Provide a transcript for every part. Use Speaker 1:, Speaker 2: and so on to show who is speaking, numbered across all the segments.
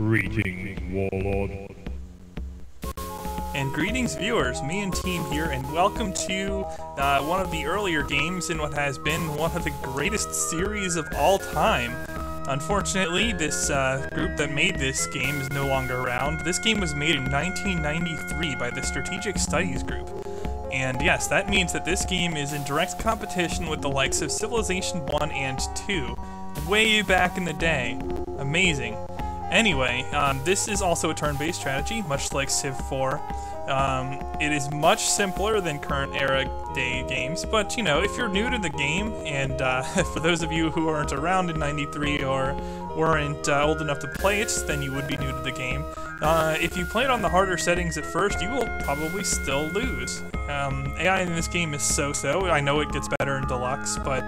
Speaker 1: Greetings, Warlord.
Speaker 2: And greetings, viewers. Me and team here, and welcome to one of the earlier games in what has been one of the greatest series of all time. Unfortunately, this group that made this game is no longer around. This game was made in 1993 by the Strategic Studies Group. And yes, that means that this game is in direct competition with the likes of Civilization 1 and 2, way back in the day. Amazing. Anyway, this is also a turn-based strategy, much like Civ 4. It is much simpler than current era day games, but you know, if you're new to the game, and for those of you who aren't around in 93 or weren't old enough to play it, then you would be new to the game. If you play it on the harder settings at first, you will probably still lose. AI in this game is so-so. I know it gets better in Deluxe, but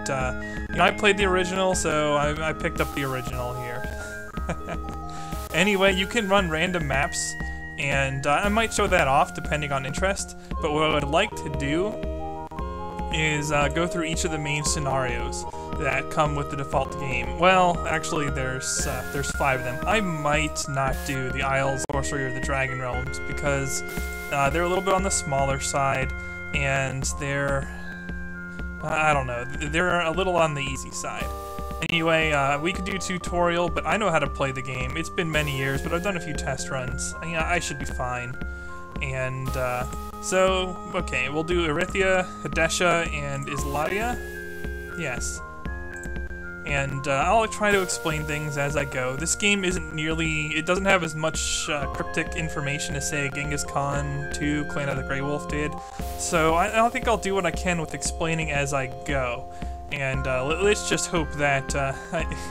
Speaker 2: you know, I played the original, so I picked up the original here. Anyway, you can run random maps, and I might show that off depending on interest, but what I would like to do is go through each of the main scenarios that come with the default game. Well, actually there's 5 of them. I might not do the Isles, Sorcery, or the Dragon Realms because they're a little bit on the smaller side, and they're, I don't know, they're a little on the easy side. Anyway, we could do tutorial, but I know how to play the game. It's been many years, but I've done a few test runs. I should be fine. And, so, okay, we'll do Erythea, Hadesha, and Islaria? Yes. And, I'll try to explain things as I go. This game isn't nearly, it doesn't have as much, cryptic information as, say, Genghis Khan 2, Clan of the Grey Wolf did. So, I think I'll do what I can with explaining as I go. And let's just hope that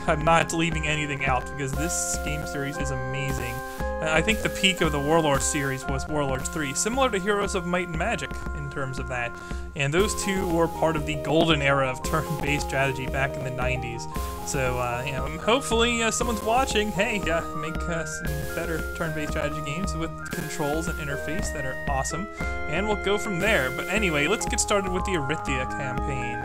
Speaker 2: I'm not leaving anything out, because this game series is amazing. I think the peak of the Warlords series was Warlords 3, similar to Heroes of Might and Magic in terms of that. And those two were part of the golden era of turn-based strategy back in the 90s. So, you know, hopefully someone's watching. Hey, make some better turn-based strategy games with controls and interface that are awesome. And we'll go from there. But anyway, let's get started with the Erythea campaign.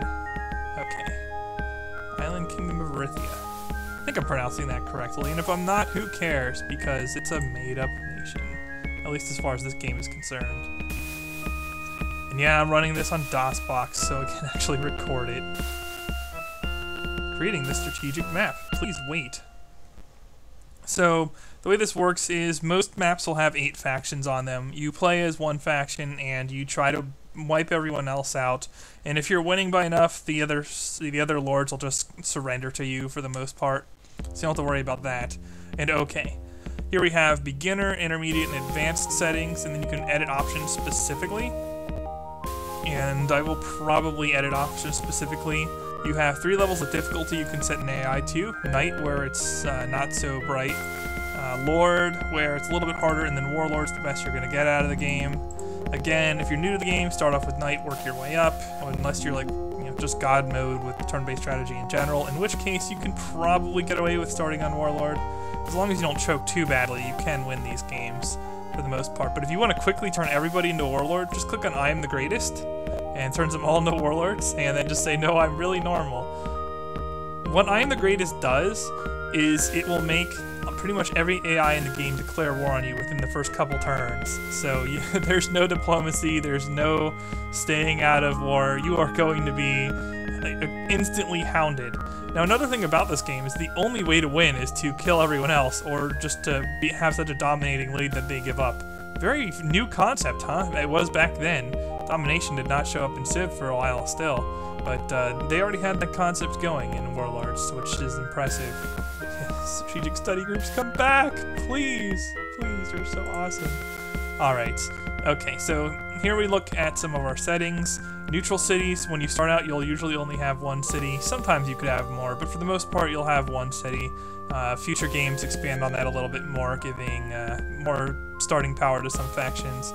Speaker 2: Island Kingdom of Erythea. I think I'm pronouncing that correctly, and if I'm not, who cares, because it's a made-up nation. At least as far as this game is concerned. And yeah, I'm running this on Dosbox, so I can actually record it. Creating the strategic map. Please wait. So, the way this works is most maps will have 8 factions on them. You play as one faction, and you try to wipe everyone else out, and if you're winning by enough, the other lords will just surrender to you for the most part, so you don't have to worry about that. And okay, here we have beginner, intermediate, and advanced settings, and then you can edit options specifically, and I will probably edit options specifically. You have 3 levels of difficulty you can set an AI to: Knight, where it's not so bright, Lord, where it's a little bit harder, and then Warlords, the best you're going to get out of the game. Again, if you're new to the game, start off with Knight, work your way up, unless you're like, you know, just God mode with turn-based strategy in general, in which case you can probably get away with starting on Warlord. As long as you don't choke too badly, you can win these games for the most part. But if you want to quickly turn everybody into Warlord, just click on I am the greatest, and it turns them all into Warlords, and then just say, no, I'm really normal. What I am the greatest does is it will make pretty much every AI in the game declare war on you within the first couple turns. So there's no diplomacy, there's no staying out of war. You are going to be instantly hounded. Now, another thing about this game is the only way to win is to kill everyone else, or just to have such a dominating lead that they give up. Very new concept, huh? It was back then. Domination did not show up in Civ for a while still, but they already had that concept going in Warlords, which is impressive. Strategic study groups, come back! Please! Please, you're so awesome. Alright, okay, so here we look at some of our settings. Neutral cities, when you start out, you'll usually only have 1 city. Sometimes you could have more, but for the most part, you'll have 1 city. Future games expand on that a little bit more, giving more starting power to some factions.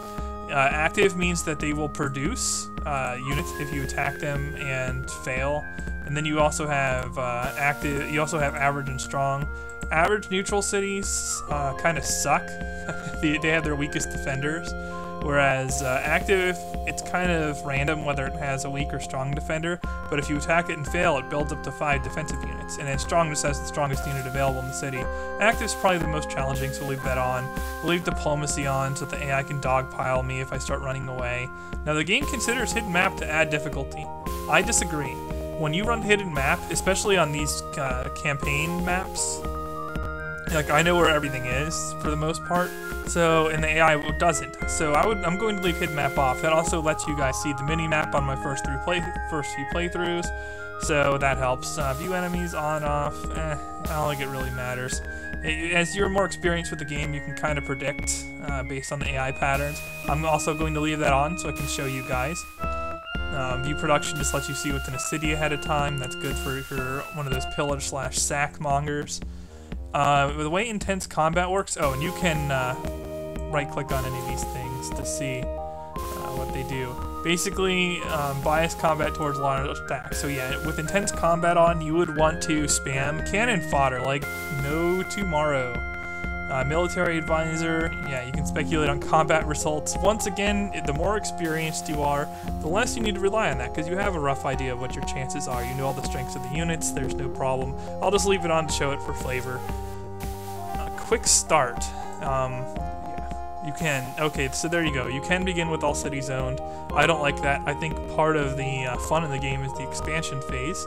Speaker 2: Active means that they will produce units if you attack them and fail. And then you also have active. You also have average and strong. Average neutral cities kind of suck. They have their weakest defenders, Whereas active, it's kind of random whether it has a weak or strong defender, but if you attack it and fail, it builds up to 5 defensive units, and then strong just has the strongest unit available in the city. Active's probably the most challenging, so we'll leave that on. We'll leave diplomacy on so that the AI can dogpile me if I start running away. Now the game considers hidden map to add difficulty. I disagree. When you run hidden map, especially on these campaign maps, like I know where everything is for the most part, so and the AI doesn't. So I'm going to leave hidden map off. That also lets you guys see the mini map on my first few playthroughs, so that helps. View enemies on off. I don't think it really matters. As you're more experienced with the game, you can kind of predict based on the AI patterns. I'm also going to leave that on so I can show you guys. View production just lets you see what's in a city ahead of time. That's good for if you're one of those pillage/sack mongers. The way intense combat works, and you can right-click on any of these things to see what they do. Basically, bias combat towards large attacks. So yeah, with intense combat on, you would want to spam cannon fodder like no tomorrow. Military advisor, yeah, you can speculate on combat results. Once again, the more experienced you are, the less you need to rely on that, because you have a rough idea of what your chances are. You know all the strengths of the units, there's no problem. I'll just leave it on to show it for flavor. Quick start. Yeah, you can. Okay, so there you go. You can begin with all cities owned. I don't like that. I think part of the fun in the game is the expansion phase,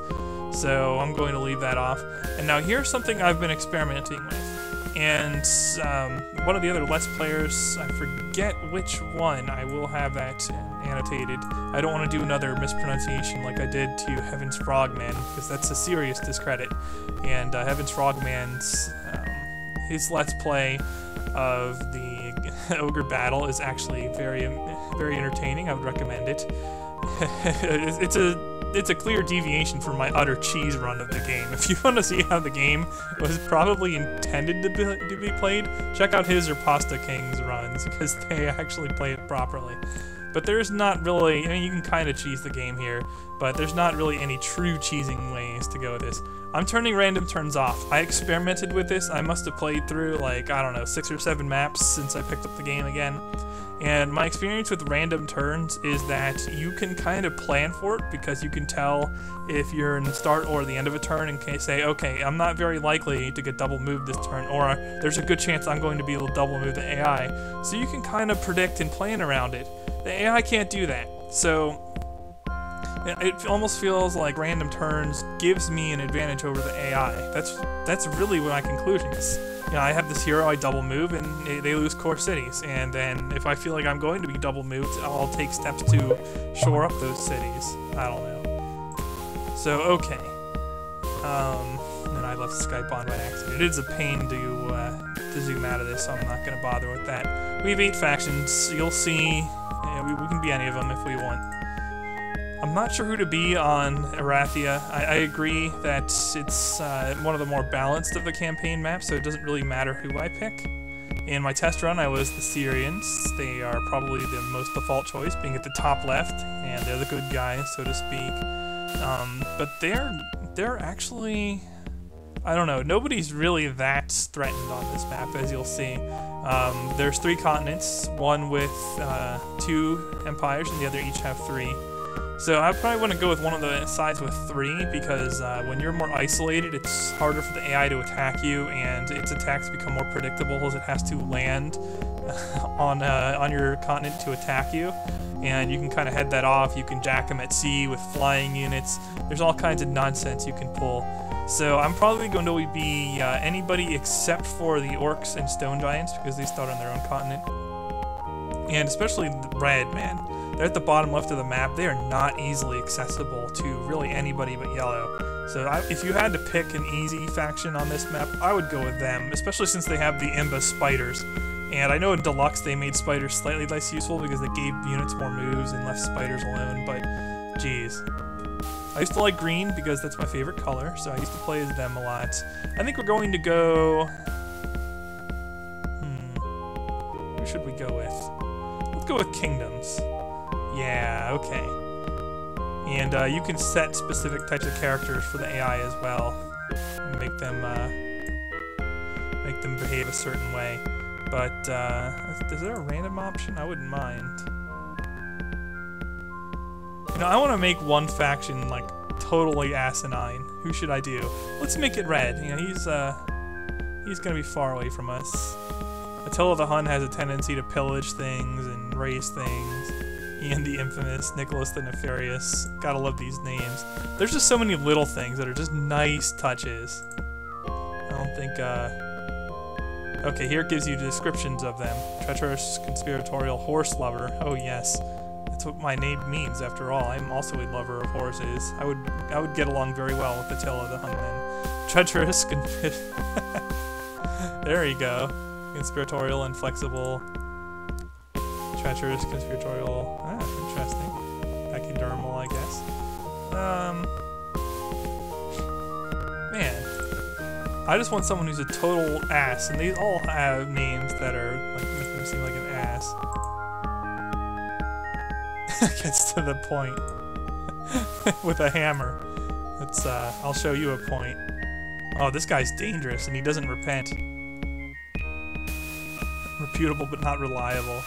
Speaker 2: so I'm going to leave that off. And now here's something I've been experimenting with. And one of the other Let's Players, I forget which one, I will have that annotated. I don't want to do another mispronunciation like I did to Heaven's Frogman, because that's a serious discredit. And Heaven's Frogman's, his Let's Play of the Ogre Battle is actually very entertaining. I would recommend it. It's a clear deviation from my utter cheese run of the game. If you want to see how the game was probably intended to be played, check out his or Pasta King's runs, because they actually play it properly. But there's not really, I mean, you can kind of cheese the game here, but there's not really any true cheesing ways to go with this. I'm turning random turns off. I experimented with this. I must have played through, like, I don't know, 6 or 7 maps since I picked up the game again. And my experience with random turns is that you can kind of plan for it, because you can tell if you're in the start or the end of a turn and can say, okay, I'm not very likely to get double moved this turn, or there's a good chance I'm going to be able to double move the AI. So you can kind of predict and plan around it. The AI can't do that. So it almost feels like random turns gives me an advantage over the AI. That's really my conclusion is. You know, I have this hero, I double move, and they lose core cities. And then if I feel like I'm going to be double moved, I'll take steps to shore up those cities. I don't know. So, okay. And I left Skype on by accident. It is a pain to zoom out of this, so I'm not going to bother with that. We have 8 factions. You'll see. Yeah, we can be any of them if we want. I'm not sure who to be on Erythea. I agree that it's one of the more balanced of the campaign maps, so it doesn't really matter who I pick. In my test run, I was the Syrians. They are probably the most default choice, being at the top left, and they're the good guys, so to speak. But they're actually, I don't know, nobody's really that threatened on this map, as you'll see. There's 3 continents, one with 2 empires, and the other each have 3. So I probably want to go with one of the sides with 3, because when you're more isolated, it's harder for the AI to attack you, and its attacks become more predictable as it has to land on your continent to attack you. And you can kind of head that off. You can jack them at sea with flying units. There's all kinds of nonsense you can pull. So I'm probably going to be anybody except for the orcs and stone giants, because they start on their own continent. And especially the red, man. They're at the bottom left of the map. They are not easily accessible to really anybody but yellow. So if you had to pick an easy faction on this map, I would go with them, especially since they have the Imba spiders. And I know in Deluxe they made spiders slightly less useful because they gave units more moves and left spiders alone, but geez. I used to like green because that's my favorite color, so I used to play as them a lot. I think we're going to go... Who should we go with? Let's go with Kingdoms. Yeah, okay. And you can set specific types of characters for the AI as well, and make them behave a certain way. But, is there a random option? I wouldn't mind. You know, I want to make one faction, like, totally asinine. Who should I do? Let's make it red. You know, he's gonna be far away from us. Attila the Hun has a tendency to pillage things and raise things. Ian the Infamous, Nicholas the Nefarious. Gotta love these names. There's just so many little things that are just nice touches. I don't think, okay, here it gives you descriptions of them. Treacherous, conspiratorial, horse lover. Oh yes. That's what my name means, after all. I'm also a lover of horses. I would get along very well with Attila the Hun then. Treacherous, there you go. Conspiratorial, inflexible. Treacherous, conspiratorial. Ah, interesting. Pachydermal, I guess. Man. I just want someone who's a total ass, and they all have names that are, like, make them seem like an ass. Gets to the point. With a hammer. It's, I'll show you a point. Oh, this guy's dangerous, and he doesn't repent. Reputable, but not reliable.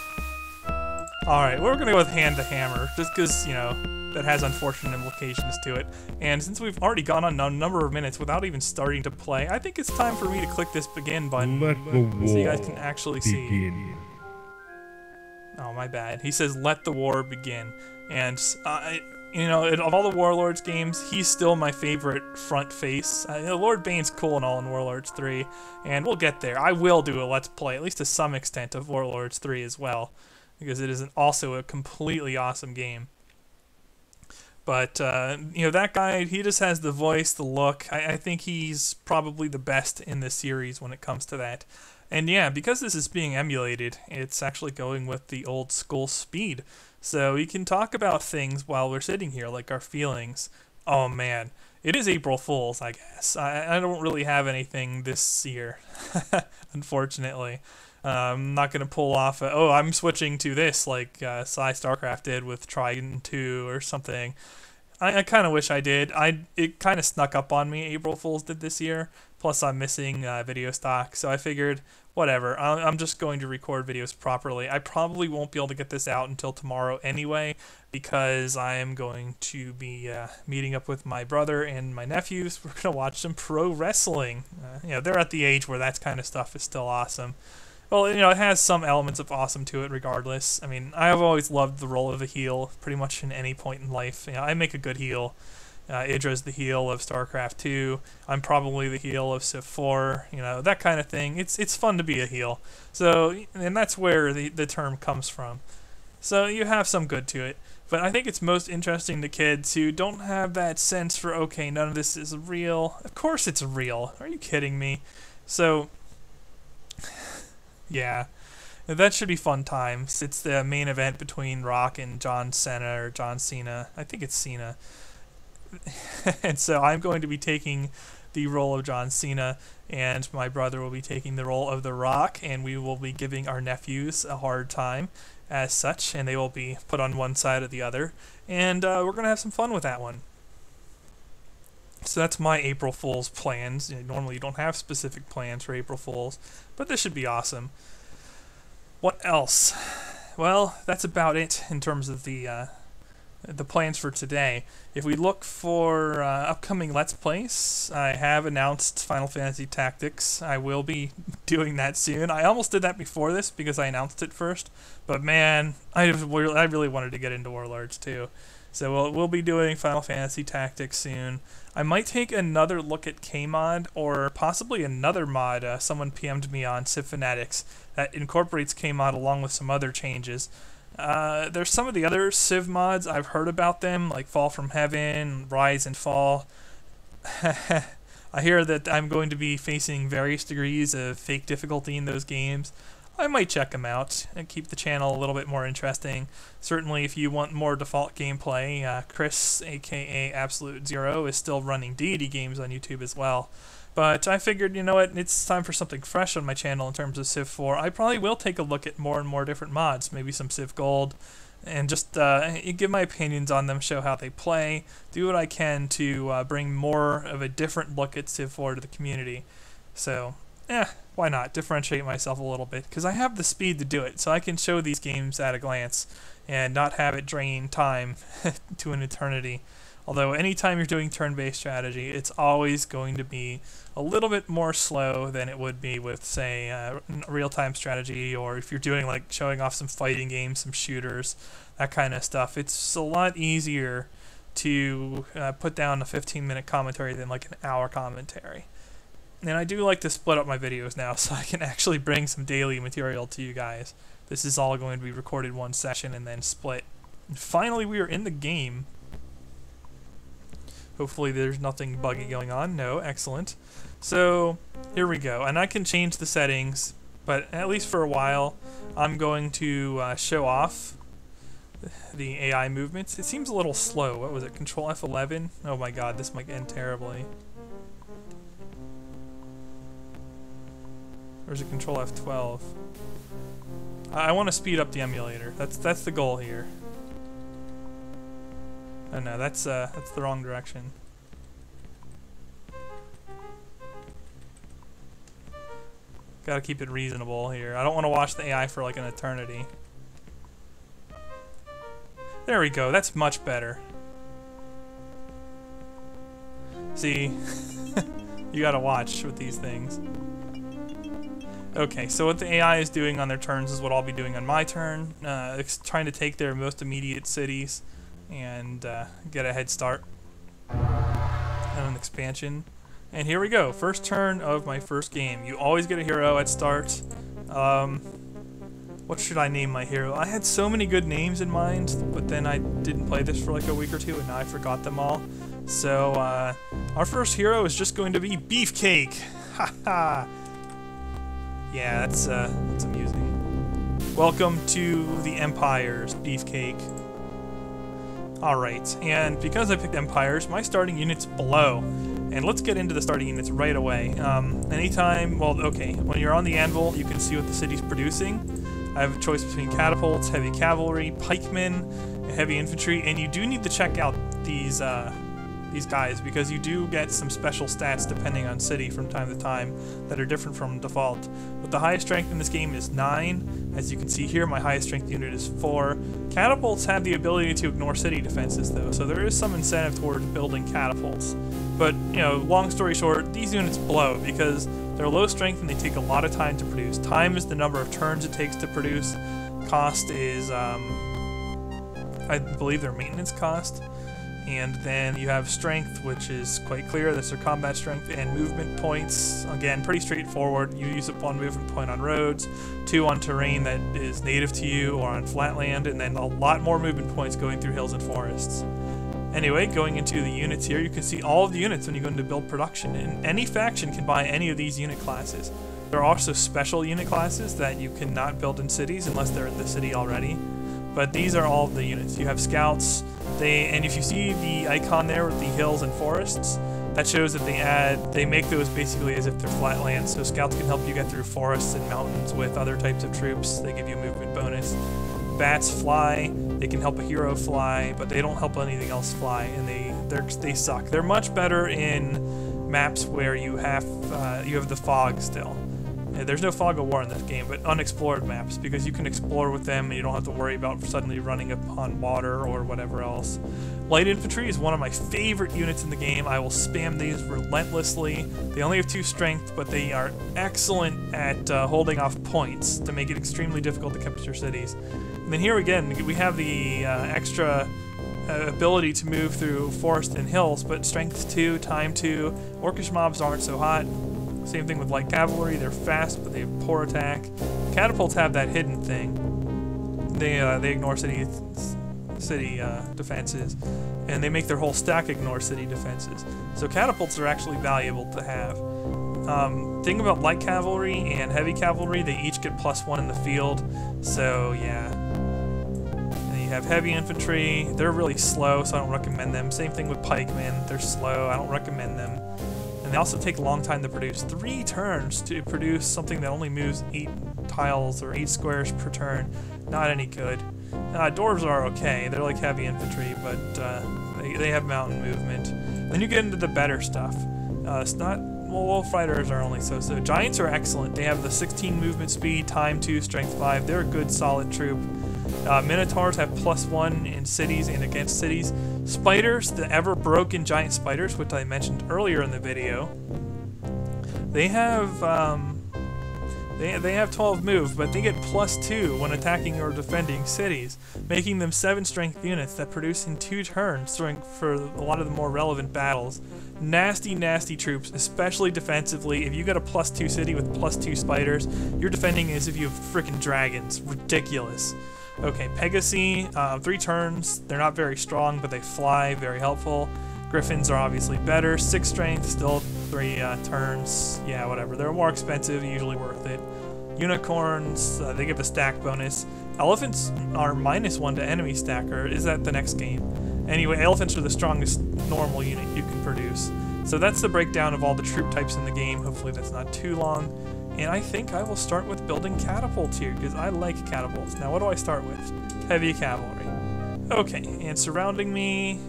Speaker 2: Alright, we're gonna go with hand to hammer, just because, you know, that has unfortunate implications to it. And since we've already gone on a number of minutes without even starting to play, I think it's time for me to click this begin button
Speaker 1: Let the war
Speaker 2: so you guys can actually see.
Speaker 1: begin.
Speaker 2: Oh, my bad. He says, let the war begin. And, you know, of all the Warlords games, he's still my favorite front face. You know, Lord Bane's cool and all in Warlords 3, and we'll get there. I will do a Let's Play, at least to some extent, of Warlords 3 as well, because it is also a completely awesome game. But, you know, that guy, he just has the voice, the look. I think he's probably the best in this series when it comes to that. And yeah, because this is being emulated, it's actually going with the old school speed. So we can talk about things while we're sitting here, like our feelings. Oh man, it is April Fool's, I guess. I don't really have anything this year, unfortunately. I'm not going to pull off, oh, I'm switching to this, like Psy StarCraft did with Trident 2 or something. I kind of wish I did. It kind of snuck up on me, April Fool's did this year. Plus, I'm missing video stock, so I figured, whatever. I'm just going to record videos properly. I probably won't be able to get this out until tomorrow anyway, because I am going to be meeting up with my brother and my nephews. We're going to watch some pro wrestling. You know, they're at the age where that kind of stuff is still awesome. Well, you know, it has some elements of awesome to it regardless. I mean, I've always loved the role of a heel pretty much in any point in life. You know, I make a good heel. Idra's the heel of StarCraft 2. I'm probably the heel of Civ 4. You know, that kind of thing. It's fun to be a heel. So, and that's where the term comes from. So you have some good to it. But I think it's most interesting to kids who don't have that sense for, okay, none of this is real. Of course it's real. Are you kidding me? So, yeah. That should be fun times. It's the main event between Rock and John Cena, or John Cena. I think it's Cena. And so I'm going to be taking the role of John Cena, and my brother will be taking the role of The Rock, and we will be giving our nephews a hard time as such, and they will be put on one side or the other, and we're going to have some fun with that one. So that's my April Fool's plans. You know, normally you don't have specific plans for April Fool's, but this should be awesome. What else? Well, that's about it in terms of the plans for today. If we look for upcoming Let's Plays, I have announced Final Fantasy Tactics. I will be doing that soon. I almost did that before this because I announced it first, but man, I really wanted to get into Warlords too. So we'll be doing Final Fantasy Tactics soon. I might take another look at Kmod, or possibly another mod. Someone PM'd me on Civ Fanatics that incorporates Kmod along with some other changes. There's some of the other Civ mods, I've heard about them, like Fall from Heaven, Rise and Fall. I hear that I'm going to be facing various degrees of fake difficulty in those games. I might check them out and keep the channel a little bit more interesting. Certainly if you want more default gameplay, Chris, aka Absolute Zero, is still running deity games on YouTube as well. But I figured, you know what, it's time for something fresh on my channel in terms of Civ 4. I probably will take a look at more and more different mods, maybe some Civ Gold, and just give my opinions on them, show how they play, do what I can to bring more of a different look at Civ 4 to the community. So, yeah, why not differentiate myself a little bit? Because I have the speed to do it, so I can show these games at a glance and not have it drain time to an eternity. Although anytime you're doing turn-based strategy, it's always going to be a little bit more slow than it would be with, say, real-time strategy, or if you're doing like showing off some fighting games, some shooters, that kind of stuff. It's a lot easier to put down a 15-minute commentary than like an hour commentary. And I do like to split up my videos now so I can actually bring some daily material to you guys. This is all going to be recorded one session and then split. And finally, we are in the game. Hopefully there's nothing buggy going on. No, excellent. So here we go. And I can change the settings, but at least for a while, I'm going to show off the AI movements. It seems a little slow. What was it? Control F11? Oh my god, this might end terribly. Or is it Control F12? I want to speed up the emulator. That's the goal here. Oh no, that's the wrong direction. Gotta keep it reasonable here. I don't want to watch the AI for like an eternity. There we go, that's much better. See, you gotta watch with these things. Okay, so what the AI is doing on their turns is what I'll be doing on my turn. It's trying to take their most immediate cities and get a head start on an expansion. And here we go, first turn of my first game. You always get a hero at start. What should I name my hero? I had so many good names in mind, but then I didn't play this for like a week or two and now I forgot them all. So our first hero is just going to be Beefcake. Haha. Yeah, that's amusing. Welcome to the Empires, Beefcake. Alright, and because I picked Empires, my starting unit's below. And let's get into the starting units right away. Anytime, well, okay, when you're on the anvil, you can see what the city's producing. I have a choice between catapults, heavy cavalry, pikemen, and heavy infantry, and you do need to check out these guys because you do get some special stats depending on city from time to time that are different from default. But the highest strength in this game is 9. As you can see here, my highest strength unit is 4. Catapults have the ability to ignore city defenses though, so there is some incentive towards building catapults. But, you know, long story short, these units blow because they're low strength and they take a lot of time to produce. Time is the number of turns it takes to produce. Cost is, I believe their maintenance cost. And then you have strength, which is quite clear. That's their combat strength, and movement points. Again, pretty straightforward. You use up 1 movement point on roads, 2 on terrain that is native to you or on flat land, and then a lot more movement points going through hills and forests. Anyway, going into the units here, you can see all of the units when you go into build production, and any faction can buy any of these unit classes. There are also special unit classes that you cannot build in cities unless they're in the city already. But these are all of the units. You have scouts, and if you see the icon there with the hills and forests, that shows that they make those basically as if they're flat lands, so scouts can help you get through forests and mountains with other types of troops. They give you a movement bonus. Bats fly, they can help a hero fly, but they don't help anything else fly, and they suck. They're much better in maps where you have the fog still. There's no fog of war in this game, but unexplored maps, because you can explore with them and you don't have to worry about suddenly running upon water or whatever else. Light infantry is one of my favorite units in the game. I will spam these relentlessly. They only have 2 strength, but they are excellent at holding off points to make it extremely difficult to capture cities. And then here again, we have the extra ability to move through forest and hills, but strength 2, time 2. Orcish mobs aren't so hot. Same thing with light cavalry. They're fast, but they have poor attack. Catapults have that hidden thing. They ignore city defenses, and they make their whole stack ignore city defenses. So catapults are actually valuable to have. Thing about light cavalry and heavy cavalry, they each get +1 in the field. So yeah. And you have heavy infantry. They're really slow, so I don't recommend them. Same thing with pikemen. They're slow. I don't recommend them. And they also take a long time to produce. 3 turns to produce something that only moves 8 tiles or 8 squares per turn. Not any good. Dwarves are okay. They're like heavy infantry, but they have mountain movement. Then you get into the better stuff. It's not wolf riders are only so-so. Giants are excellent. They have the 16 movement speed, time 2, strength 5. They're a good, solid troop. Minotaurs have +1 in cities and against cities. Spiders, the ever-broken giant spiders, which I mentioned earlier in the video, they have they have 12 move, but they get +2 when attacking or defending cities, making them 7 strength units that produce in 2 turns for a lot of the more relevant battles. Nasty, nasty troops, especially defensively. If you got a +2 city with +2 spiders, you're defending as if you have freaking dragons. Ridiculous. Okay, Pegasi, 3 turns. They're not very strong, but they fly, very helpful. Griffins are obviously better. 6 strength, still 3 turns. Yeah, whatever. They're more expensive, usually worth it. Unicorns, they give a stack bonus. Elephants are -1 to enemy stacker. Is that the next game? Anyway, elephants are the strongest normal unit you can produce. So that's the breakdown of all the troop types in the game. Hopefully that's not too long. And I think I will start with building catapults here, because I like catapults. Now what do I start with? Heavy cavalry. Okay, and surrounding me,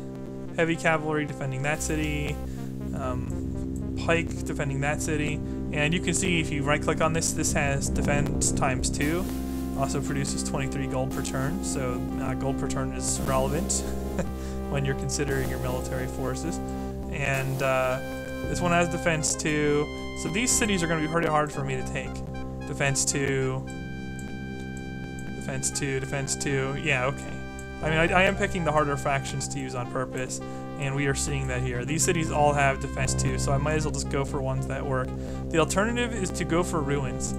Speaker 2: heavy cavalry defending that city, pike defending that city, and you can see if you right click on this, this has defense ×2, also produces 23 gold per turn, so gold per turn is relevant when you're considering your military forces. And this one has defense 2, so these cities are going to be pretty hard for me to take. Defense 2, defense 2, defense 2, yeah, okay. I mean, I am picking the harder factions to use on purpose, and we are seeing that here. These cities all have defense 2, so I might as well just go for ones that work. The alternative is to go for ruins.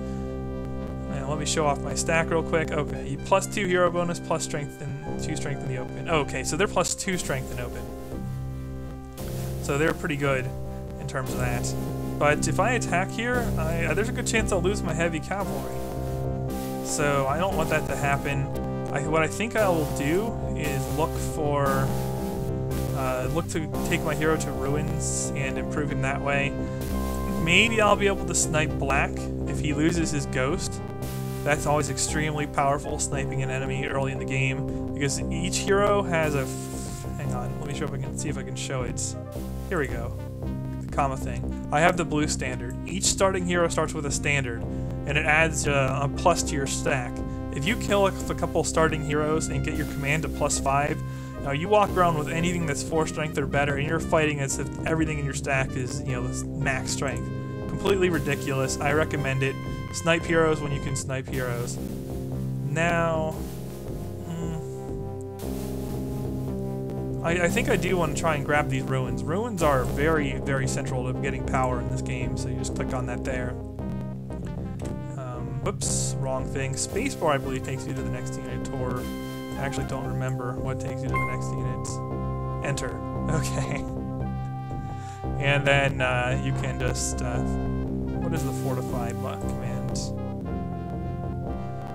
Speaker 2: And let me show off my stack real quick. Okay, +2 hero bonus, plus strength and 2 strength in the open. Okay, so they're +2 strength in open. So they're pretty good in terms of that. But if I attack here, there's a good chance I'll lose my heavy cavalry. So I don't want that to happen. What I think I will do is look to take my hero to ruins and improve him that way. Maybe I'll be able to snipe Black if he loses his ghost. That's always extremely powerful, sniping an enemy early in the game, because each hero has a... hang on, let me see if I can show it. Here we go. The comma thing. I have the blue standard. Each starting hero starts with a standard, and it adds a plus to your stack. If you kill a couple starting heroes and get your command to +5, now you walk around with anything that's 4 strength or better, and you're fighting as if everything in your stack is, this max strength. Completely ridiculous. I recommend it. Snipe heroes when you can snipe heroes. Now, I think I do want to try and grab these ruins. Ruins are very, very central to getting power in this game, so you just click on that there. Whoops, wrong thing. Spacebar, I believe, takes you to the next unit, or I actually don't remember what takes you to the next unit. Enter. Okay. And then you can just... what is the fortified command?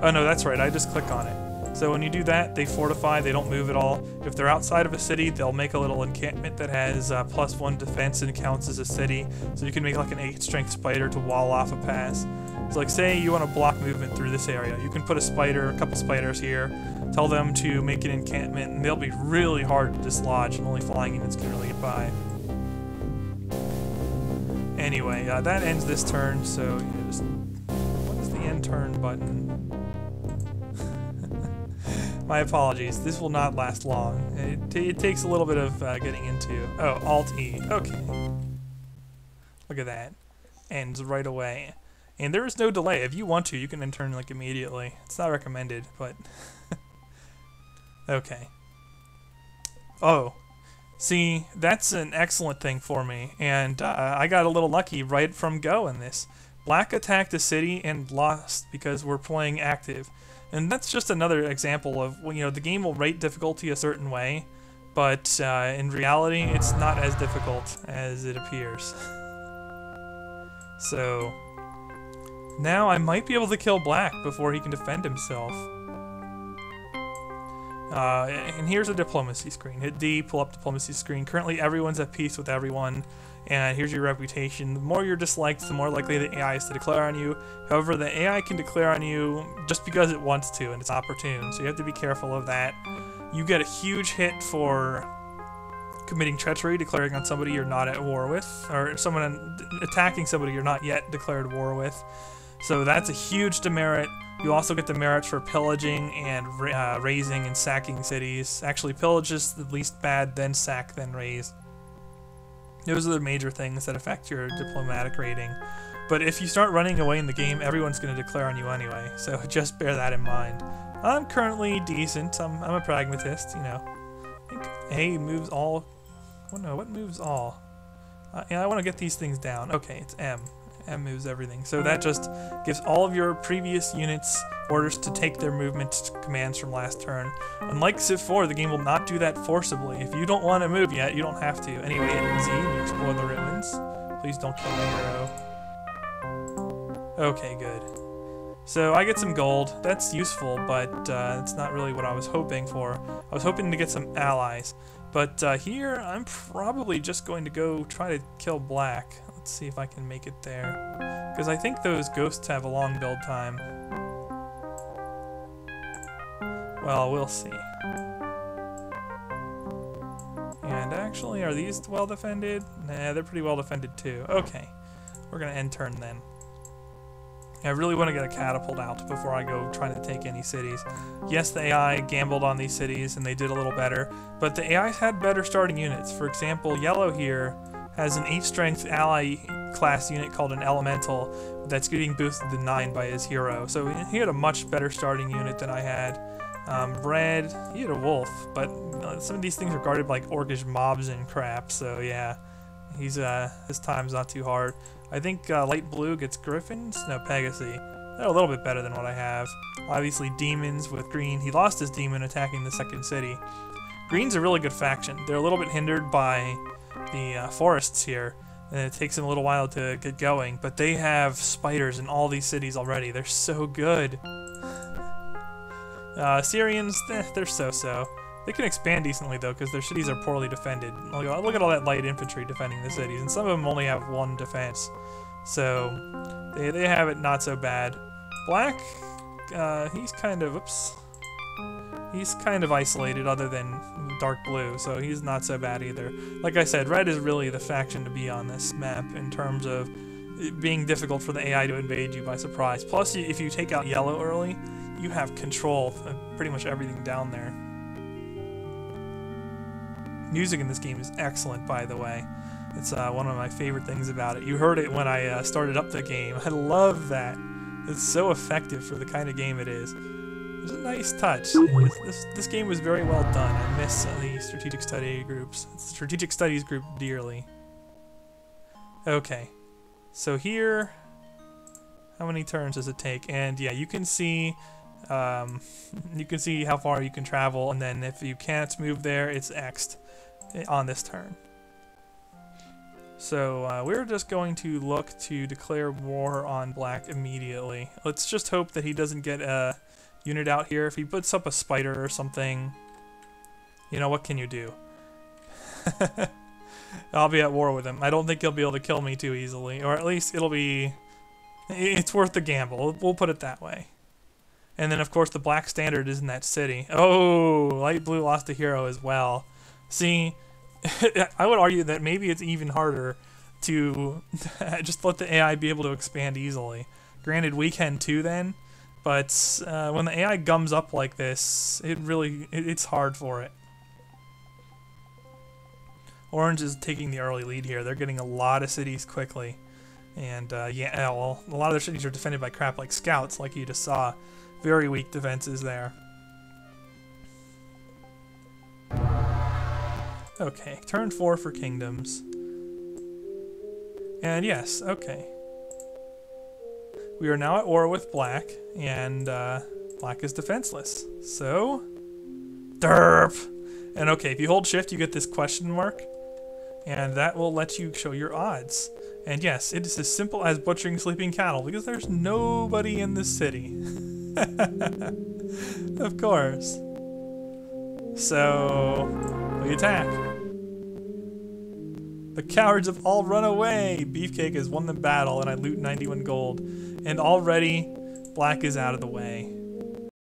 Speaker 2: Oh no, that's right, I just click on it. So when you do that, they fortify, they don't move at all. If they're outside of a city, they'll make a little encampment that has +1 defense and counts as a city. So you can make like an 8 strength spider to wall off a pass. So like say you want to block movement through this area, you can put a couple spiders here, tell them to make an encampment, and they'll be really hard to dislodge, and only flying units can really get by. Anyway, that ends this turn, so just... what is the end turn button? My apologies, this will not last long. It takes a little bit of getting into. Oh, Alt-E, okay. Look at that. Ends right away. And there is no delay. If you want to, you can end turn like immediately. It's not recommended, but... okay. Oh. See, that's an excellent thing for me, and I got a little lucky right from go in this. Black attacked a city and lost because we're playing active. And that's just another example of, the game will rate difficulty a certain way, but in reality, it's not as difficult as it appears. So, now I might be able to kill Black before he can defend himself. And here's a diplomacy screen. Hit D, pull up diplomacy screen. Currently everyone's at peace with everyone, and here's your reputation. The more you're disliked, the more likely the AI is to declare on you. However, the AI can declare on you just because it wants to, and it's opportune, so you have to be careful of that. You get a huge hit for committing treachery, declaring on somebody you're not at war with, or someone attacking somebody you're not yet declared war with. So that's a huge demerit. You also get demerits for pillaging and razing and sacking cities. Actually, pillage is the least bad, then sack, then raze. Those are the major things that affect your diplomatic rating. But if you start running away in the game, everyone's going to declare on you anyway, so just bear that in mind. I'm currently decent. I'm a pragmatist, you know. I think A moves all. Oh no, what moves all? Yeah, I want to get these things down. Okay, it's M. M moves everything. So that just gives all of your previous units orders to take their movement commands from last turn. Unlike Civ 4, the game will not do that forcibly. If you don't want to move yet, you don't have to. Anyway, hit Z and you explore the ruins. Please don't kill my hero. Okay, good. So I get some gold. That's useful, but it's not really what I was hoping for. I was hoping to get some allies. But here, I'm probably just going to go try to kill Black. Let's see if I can make it there. Because I think those ghosts have a long build time. Well, we'll see. And actually, are these well defended? Nah, they're pretty well defended too. Okay, we're going to end turn then. I really want to get a catapult out before I go trying to take any cities. Yes, the AI gambled on these cities and they did a little better, but the AIs had better starting units. For example, Yellow here has an 8-strength ally class unit called an Elemental that's getting boosted to 9 by his hero. So he had a much better starting unit than I had. Red, he had a wolf, but some of these things are guarded by like orcish mobs and crap, so yeah. He's his time's not too hard. I think light blue gets griffins. No, Pegasi. They're a little bit better than what I have. Obviously, demons with green. He lost his demon attacking the second city. Green's a really good faction. They're a little bit hindered by the forests here, and it takes them a little while to get going. But they have spiders in all these cities already. They're so good. Syrians, they're so-so. They can expand decently, though, because their cities are poorly defended. Look at all that light infantry defending the cities, and some of them only have 1 defense. So, they have it not so bad. Black, he's kind of, he's kind of isolated other than dark blue, so he's not so bad either. Like I said, red is really the faction to be on this map in terms of it being difficult for the AI to invade you by surprise. Plus, if you take out yellow early, you have control of pretty much everything down there. Music in this game is excellent, by the way. It's one of my favorite things about it. You heard it when I started up the game. I love that. It's so effective for the kind of game it is. It's a nice touch. This game was very well done. I miss the strategic study groups. It's the strategic studies group dearly. Okay, so here, how many turns does it take? And yeah, you can see how far you can travel, and then if you can't move there, it's X'd on this turn. So we're just going to look to declare war on Black immediately. Let's just hope that he doesn't get a unit out here. If he puts up a spider or something, you know, what can you do? I'll be at war with him. I don't think he'll be able to kill me too easily, or at least it's worth the gamble. We'll put it that way. And then of course the Black standard is in that city. Oh, light blue lost a hero as well. See, I would argue that maybe it's even harder to just let the AI be able to expand easily. Granted, we can too then, but when the AI gums up like this, it's hard for it. Orange is taking the early lead here. They're getting a lot of cities quickly. And yeah, well, a lot of their cities are defended by crap like scouts, like you just saw. Very weak defenses there. Okay, turn 4 for kingdoms. And yes, okay. We are now at war with Black, and Black is defenseless. So, derp! And okay, if you hold shift, you get this question mark, and that will let you show your odds. And yes, it is as simple as butchering sleeping cattle, because there's nobody in this city. Of course. So, we attack. The cowards have all run away! Beefcake has won the battle, and I loot 91 gold. And already, Black is out of the way.